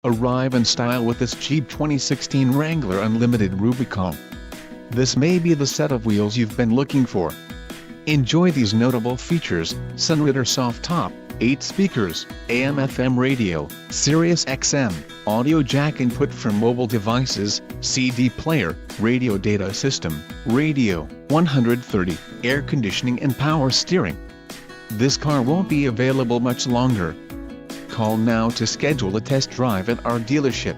Arrive in style with this cheap 2016 Wrangler Unlimited Rubicon. This may be the set of wheels you've been looking for. Enjoy these notable features: sunroof soft top, 8 speakers, AM/FM radio, Sirius XM, audio jack input for mobile devices, CD player, radio data system, radio, 130, air conditioning and power steering. This car won't be available much longer. Call now to schedule a test drive at our dealership.